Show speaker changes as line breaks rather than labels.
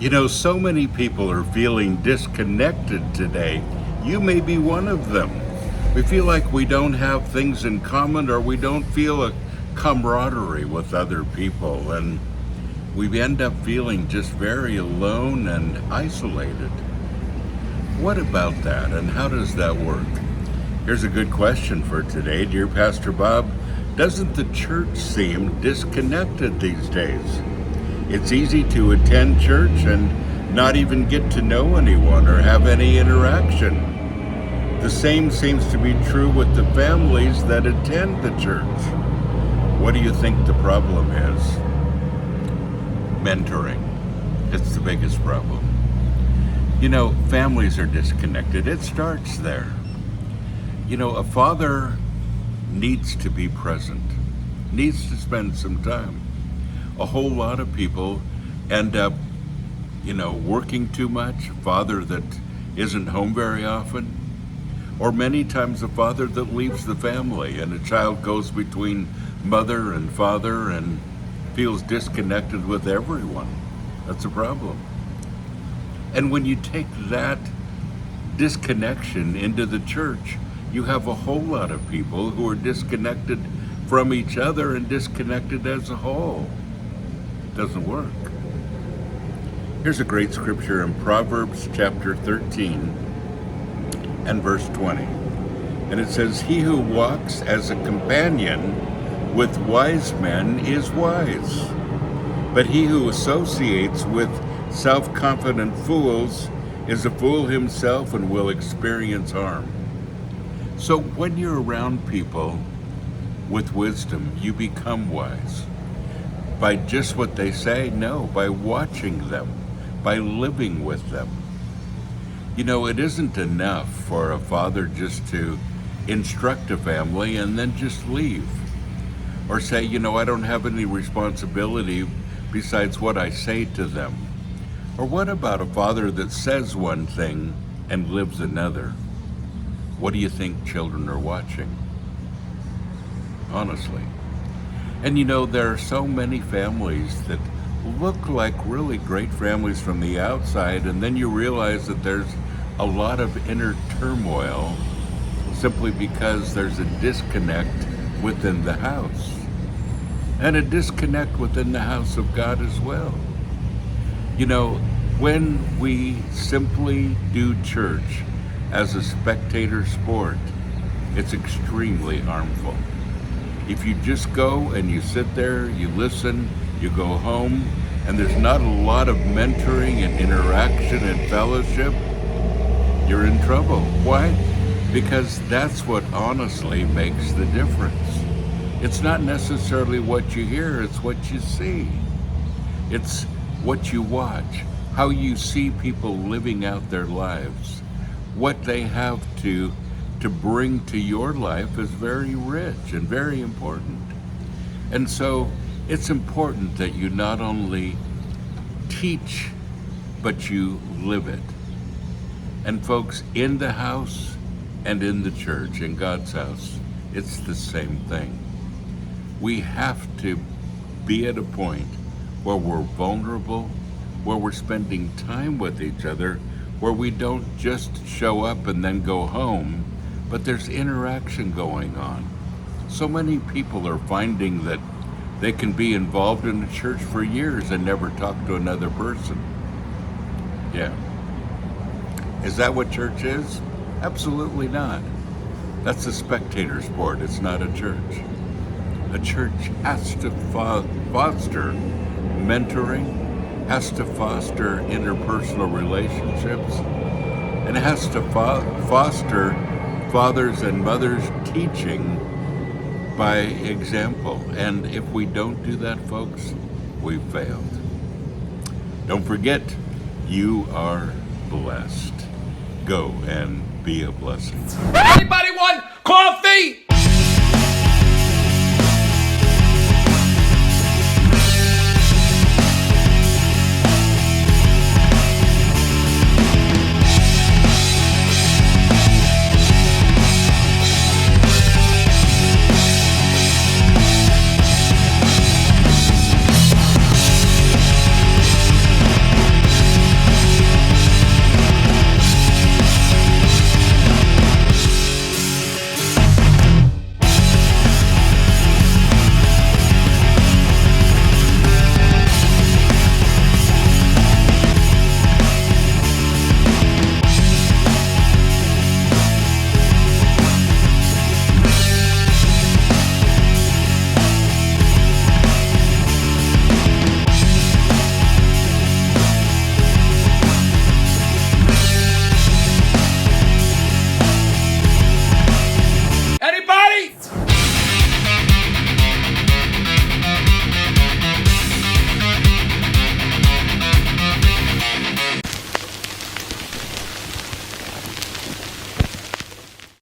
You know, so many people are feeling disconnected today. You may be one of them. We feel like we don't have things in common, or we don't feel a camaraderie with other people, and we end up feeling just very alone and isolated. What about that, and how does that work? Here's a good question for today. Dear Pastor Bob, doesn't the church seem disconnected these days? It's easy to attend church and not even get to know anyone or have any interaction. The same seems to be true with the families that attend the church. What do you think the problem is? Mentoring. It's the biggest problem. You know, families are disconnected. It starts there. You know, a father needs to be present, needs to spend some time. A whole lot of people end up, working too much, a father that isn't home very often, or many times a father that leaves the family and a child goes between mother and father and feels disconnected with everyone. That's a problem. And when you take that disconnection into the church, you have a whole lot of people who are disconnected from each other and disconnected as a whole. Doesn't work. Here's a great scripture in Proverbs chapter 13 and verse 20. And it says, "He who walks as a companion with wise men is wise, but he who associates with self-confident fools is a fool himself and will experience harm." So when you're around people with wisdom, you become wise. By just what they say? No, by watching them, by living with them. You know, it isn't enough for a father just to instruct a family and then just leave. Or say, I don't have any responsibility besides what I say to them. Or what about a father that says one thing and lives another? What do you think children are watching? Honestly. And there are so many families that look like really great families from the outside, and then you realize that there's a lot of inner turmoil simply because there's a disconnect within the house. And a disconnect within the house of God as well. When we simply do church as a spectator sport, it's extremely harmful. If you just go and you sit there, you listen, you go home, and there's not a lot of mentoring and interaction and fellowship, you're in trouble. Why? Because that's what honestly makes the difference. It's not necessarily what you hear, it's what you see. It's what you watch, how you see people living out their lives. What they have to bring to your life is very rich and very important. And so it's important that you not only teach, but you live it. And folks, in the house and in the church, in God's house, it's the same thing. We have to be at a point where we're vulnerable, where we're spending time with each other, where we don't just show up and then go home, but there's interaction going on. So many people are finding that they can be involved in the church for years and never talk to another person. Yeah. Is that what church is? Absolutely not. That's a spectator sport. It's not a church. A church has to foster mentoring, has to foster interpersonal relationships, and it has to foster fathers and mothers teaching by example. And if we don't do that, folks, we've failed. Don't forget, you are blessed. Go and be a blessing.
Anybody want coffee?